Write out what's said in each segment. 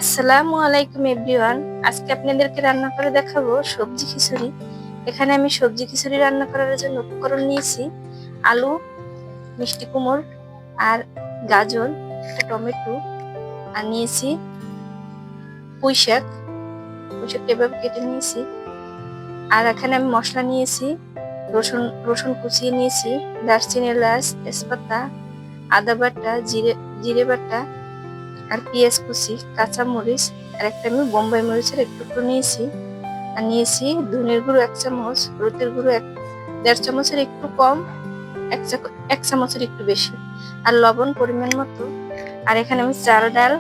আসসালামু আলাইকুম এভরিওয়ান। আজকে আপনাদেরকে রান্না করে দেখাবো সবজি খিচুড়ি। এখানে আমি সবজি খিচুড়ি রান্না করার জন্য উপকরণ নিয়েছি আলু, মিষ্টি কুমড় আর গাজর, একটা টমেটো, আর নিয়েছি পুঁই শাক। পুঁই শাকটা এভাবে কেটে নিয়েছি। আর এখানে আমি মশলা নিয়েছি রসুন কুচিয়ে নিয়েছি, দারচিনি, এলাচ, তেজপাতা, আদা বাটা, জিরে বাটা আর পেঁয়াজ কুচি, কাঁচা মরিচ, আর একটা আমি বোম্বাই মরিচের এক টুকরো নিয়েছি। আর নিয়েছি ধনের গুঁড়ো 1 চামচ, হলুদের গুঁড়ো 1.5 চামচের একটু কম, 1 চামচের একটু বেশি, আর লবণ পরিমাণ মতো। আর এখানে আমি চাল ডাল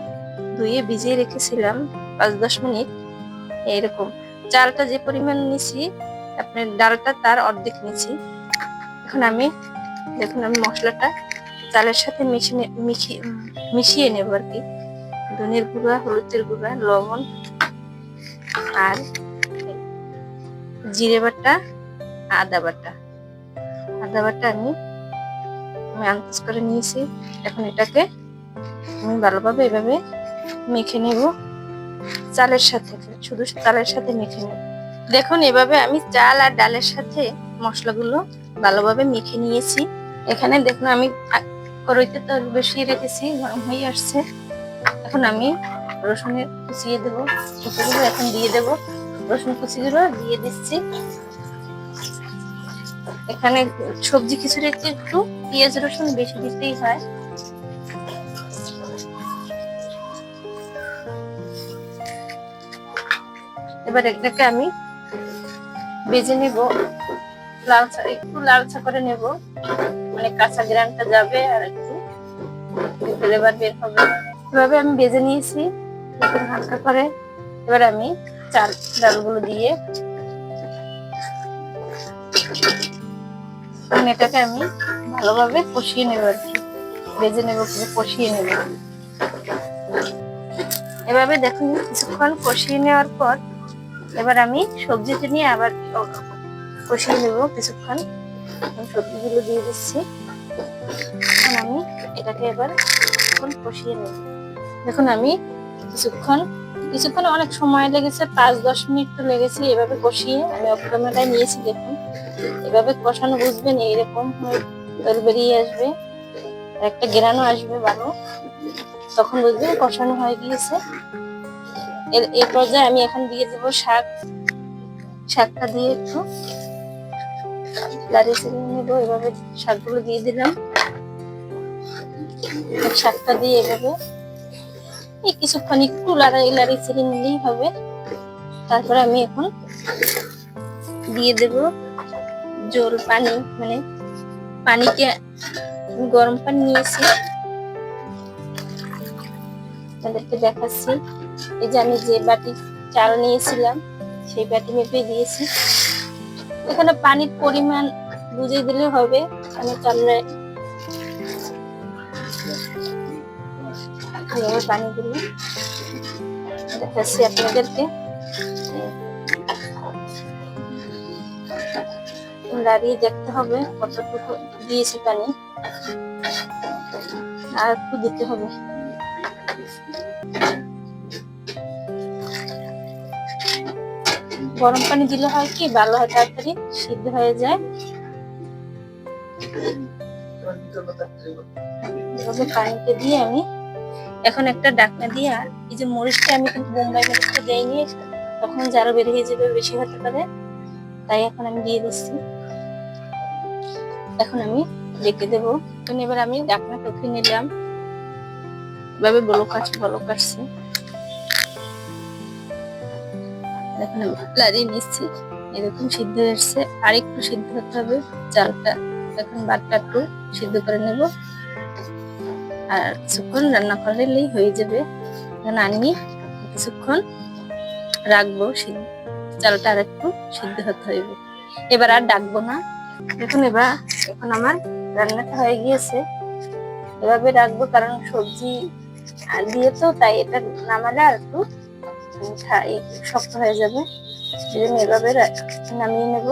ধুয়ে ভিজিয়ে রেখেছিলাম 5-10 মিনিট। এইরকম চালটা যে পরিমাণ নিছি আপনার ডালটা তার অর্ধেক নিছি। এখন আমি মশলাটা চালের সাথে মিশিয়ে নেব আর কি। ধনের গুঁড়া, হলুদের গুঁড়া, লবণ আর জিরে বাটা, আদা বাটা আমি আন্দাজ করে নিয়েছি। এখন এটাকে আমি ভালোভাবে এভাবে মেখে নেব চালের সাথে, শুধু চালের সাথে মেখে নেব। দেখুন এভাবে আমি চাল আর ডালের সাথে মশলাগুলো ভালোভাবে মেখে নিয়েছি। এখানে দেখুন আমি কড়াইতে তেল বসিয়ে রেখেছি, গরম হয়ে আসছে। এখন আমি রসুনের কুচিয়ে দেবো, কুচিগুলো এখন দিয়ে দেবো। রসুন কুচিগুলো দিয়ে দিচ্ছি। এখানে সবজি খিচুড়িতে একটু পেঁয়াজ রসুন বেশি দিতেই হয়। এবার এটাকে আমি ভেজে নেব, একটু লালচা করে নেব, মানে কাঁচা গ্রানটা যাবে আর একটু ফ্লেভার বের হবে। এভাবে আমি ভেজে নিয়েছি হালকা করে। এবার আমি চাল ডালগুলো দিয়ে এটাকে আমি ভালোভাবে কষিয়ে নেব আর কি, ভেজে নেব, কষিয়ে নেব। এভাবে দেখুন কিছুক্ষণ কষিয়ে নেওয়ার পর এবার আমি সবজিটা নিয়ে আবার কষিয়ে নেব কিছুক্ষণ। সবজিগুলো দিয়ে দিচ্ছি। এখন আমি এটাকে এবার কষিয়ে নেব। দেখুন আমি কিছুক্ষণ অনেক সময় লেগেছে, 5-10 মিনিট তো লেগেছে। এভাবে কষিয়ে আমি অফ ক্যামেরায় নিয়েছি। দেখুন এভাবে কষানো বুঝবেন, এইরকম তেল বেরিয়ে আসবে, একটা গ্রানও আসবে ভালো, তখন বুঝবেন কষানো হয়ে গিয়েছে। এই পর্যায়ে আমি এখন দিয়ে দেবো শাকটা দিয়ে একটু লাড়িয়ে চাড়িয়ে নেবো। এভাবে শাকগুলো দিয়ে দিলাম। শাকটা দিয়ে এভাবে কিছুক্ষণ একটু লাড়িয়ে চাড়িয়ে নিলেই হবে। তারপরে আমি এখন দিয়ে দেব জল, পানি, মানে পানিতে গরম পানি নিয়েছি, আপনাদেরকে দেখাচ্ছি। এই যে আমি যে বাটি চাল নিয়েছিলাম সেই বাটি মেপে দিয়েছি। এখানে পানির পরিমাণ বুঝে দিলে হবে। আমি চালে পানি দিলে দেখাচ্ছি আপনাদেরকে। দাঁড়িয়ে দেখতে হবে কতটুকু দিয়েছি পানি, আর একটু দিতে হবে। গরম পানি দিলে হয় কি ভালো হয়, তাড়াতাড়ি সিদ্ধ হয়ে যায়। পানিতে দিয়ে আমি এখন একটা ঢাকনা দিয়ে, আর এই যে মরিচটা আমি কিন্তু বোম্বাই মরিচটা দেইনি, তখন যারা বেরিয়ে যাবে বেশি হতে পারে, তাই এখন আমি দিয়ে দিচ্ছি। এখন আমি ঢেকে দেবো। এবার আমি ঢাকনাটা উঠিয়ে নিলাম। এভাবে বলক আসছে। এখন আমি লাড়িয়ে নিচ্ছি। এরকম সিদ্ধ হচ্ছে, আর একটু সিদ্ধ হতে হবে চালটা। এখন ভাতটা একটু সিদ্ধ করে নেব, আর কিছুক্ষণ রান্না করলেই হয়ে যাবে। আমি কিছুক্ষণ রাখবো, চালটা আর একটু সিদ্ধ হতে হইবে। এবার আর ডাকবো না। এখন আমার রান্নাটা হয়ে গিয়েছে। এভাবে রাখবো, কারণ সবজি দিয়ে তো, তাই এটা নামালে আর একটু শক্ত হয়ে যাবে। এভাবে নামিয়ে নেব।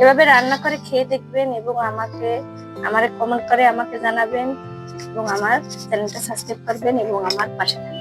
এভাবে রান্না করে খেয়ে দেখবেন এবং আমার কমেন্ট করে আমাকে জানাবেন, এবং আমার চ্যানেলটা সাবস্ক্রাইব করবেন এবং আমার পাশে থাকবেন।